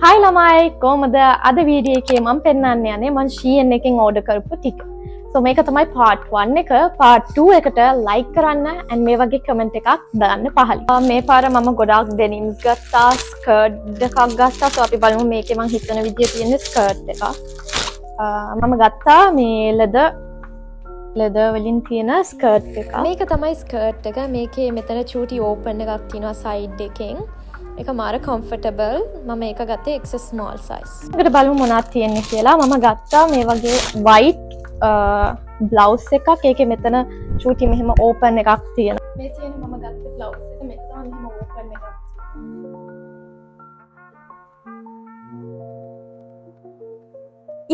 Hi ළමයි කොහමද අද වීඩියෝ එකේ මම පෙන්නන්න යන්නේ මම Shein එකෙන් ඕඩර් කරපු ටික. So මේක තමයි part 1 එක. part 2 එකට like කරන්න and මේ වගේ comment එකක් දාන්න පහලින්. මේ පාර මම ගොඩාක් denims ගත්තා, skirt දෙකක් ගත්තා. So අපි බලමු මේකේ මම හිතන විදිය තියෙන skirt එකක්. මම ගත්තා මේ leather වලින් තියෙන skirt එකක්. මේක තමයි skirt එක. මේකේ මෙතන චූටි open එකක් තියෙනවා side එකෙන්. එක මාර comfortable මම ඒක ගත්තේ extra small size. එකට බලමු මොනවද තියෙන්නේ කියලා. මම ගත්තා මේ වගේ white blouse එකක්. ඒකේ මෙතන චූටි මෙහෙම open එකක් තියෙනවා. මේ තියෙන්නේ මම ගත්ත blouse එක. මේක තමයි මෙහෙම open එකක්.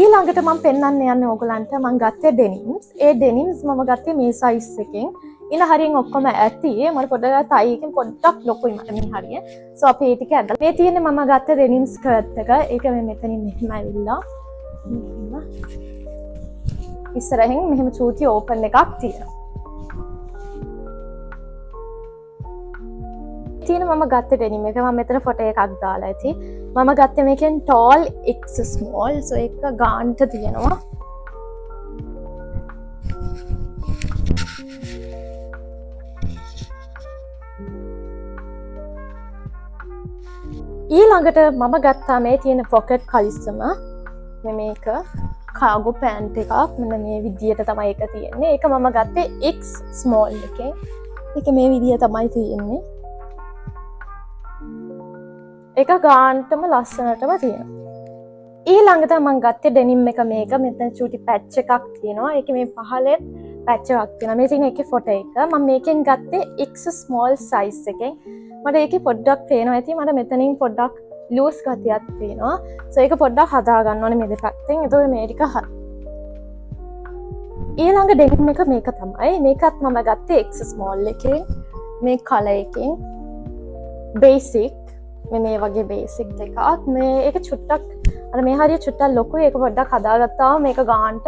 ඊළඟට මම පෙන්වන්න යන්නේ ඕගලන්ට මම ගත්තේ denims. ඒ denims මම ගත්තේ මේ size එකෙන්. ඉන හරියෙන් ඔක්කොම ඇති මට පොඩ්ඩක් තයි එකෙන් පොඩ්ඩක් ලොකුයි මට මේ හරිය. සෝ අපි ඒ ටික ඇදලා මේ තියෙන්නේ මම ගත්ත denim skirt එක. ඒක මේ මෙතනින් මෙහෙම ඇවිල්ලා මෙහෙම ඉස්සරහින් මෙහෙම චූටි open එකක් තියෙනවා. තියෙන මම ගත්ත denim එක මම මෙතන ෆොටෝ එකක් දාලා ඇති. මම ගත්තේ මේකෙන් tall x small. සෝ ඒක ගාන්ට තියෙනවා. ඊළඟට මම ගත්තා මේ තියෙන pocket කලිස්සම මේක cargo pant එකක් මෙන්න මේ විදියට තමයි ඒක තියෙන්නේ. ඒක මම ගත්තේ X small එකෙන්. ඒක මේ විදිය තමයි තියෙන්නේ. ඒක ගාන්ටම ලස්සනටම තියෙනවා. ඊළඟට මම ගත්තේ denim එක මේක මෙතන චූටි patch එකක් තියෙනවා. ඒක මේ පහලෙන් patch එකක් තියෙනවා. මේ තියෙන එකේ ෆොටෝ එක. මම මේකෙන් ගත්තේ X small size එකෙන්. මට ඒකේ පොඩ්ඩක් පේනවා ඇති මට මෙතනින් පොඩ්ඩක් ලූස් ගතියක් තියෙනවා. සෝ ඒක පොඩ්ඩක් හදා ගන්න ඕනේ මේ දෙපැත්තෙන්. එතකොට මේ ටික හරි. ඊළඟ denim එක මේක තමයි. මේකත් මම ගත්තේ X small එකෙන්. මේ color එකෙන්. basic මේ වගේ basic දෙකක්. මේ ඒක චුට්ටක් අර මේ හරිය චුට්ටක් ලොකුයි. ඒක පොඩ්ඩක් හදාගත්තාම මේක ගානට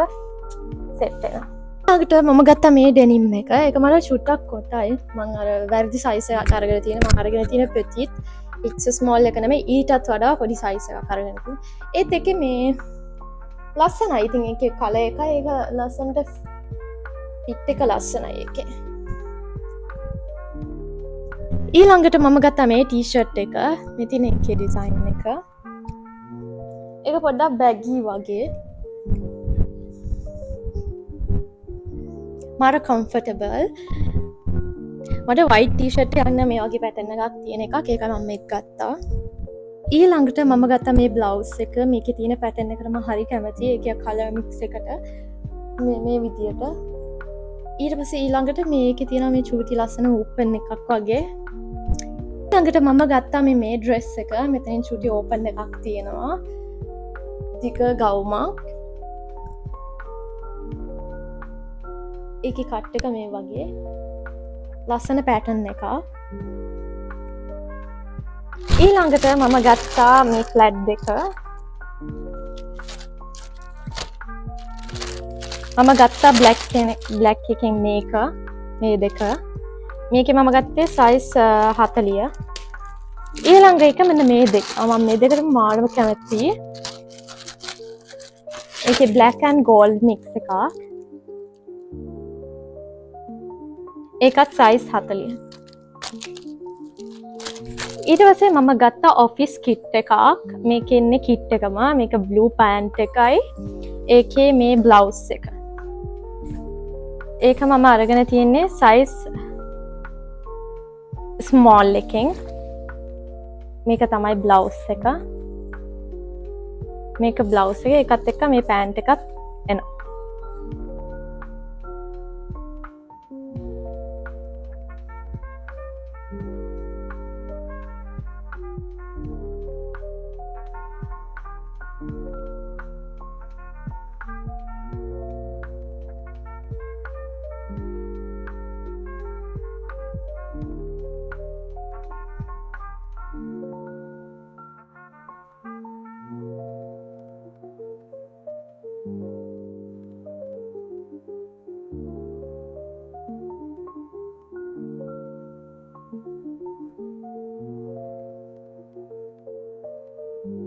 සෙට් වෙනවා. ඊළඟට මම ගත්තා මේ denim එක. ඒක මට චුට්ටක් කොටයි. මම අර වැරදි size එකක් අරගෙන තියෙන. මම අරගෙන තියෙන petite X small එක නෙමෙයි ඊටත් වඩා පොඩි size එකක් අරගෙන තියෙන. ඒත් එකේ මේ ලස්සනයි. ඉතින් ඒකේ color එක ඒක ලස්සනට fit එක ලස්සනයි ඒකේ. ඊළඟට මම ගත්තා මේ t-shirt එක. මේ තියෙන එකේ design එක. ඒක පොඩ්ඩක් baggy වගේ. මාර comfortable. මට white t-shirt එකක් මේ වගේ pattern එකක් තියෙන එකක්. ඒක මම මේක ගත්තා. ඊළඟට මම ගත්තා මේ blouse එක. මේකේ තියෙන pattern එකට මම හරි කැමතියි. ඒකේ color mix එකට මේ විදියට. ඊට පස්සේ ඊළඟට මේකේ තියෙන මේ චූටි ලස්සන open එකක් වගේ. ඊළඟට මම ගත්තා මේ dress එක. මෙතනින් චූටි open එකක් තියෙනවා. දිග ගවුමක්. ඒකේ කට් එක මේ වගේ ලස්සන පැටර්න් එකක්. ඊළඟට මම ගත්තා මේ ෆ්ලැට් දෙක. මම ගත්තා බ්ලැක් එකෙන් මේක මේ දෙක. මේකේ මම ගත්තේ size 40. ඊළඟ එක මෙන්න මේ දෙක. මම මේ දෙකට මාළම කැමතියි. ඒකේ black and gold mix එකක්. ඒකත් size 40. ඊට පස්සේ මම ගත්තා office kit එකක්. මේකේ ඉන්නේ kit එකම. මේක blue pant එකයි. ඒකේ මේ blouse එක. ඒක මම අරගෙන තියෙන්නේ size small එකෙන්. මේක තමයි blouse එක. මේක blouse එක. ඒකත් එක්ක මේ pant එකත් එනවා.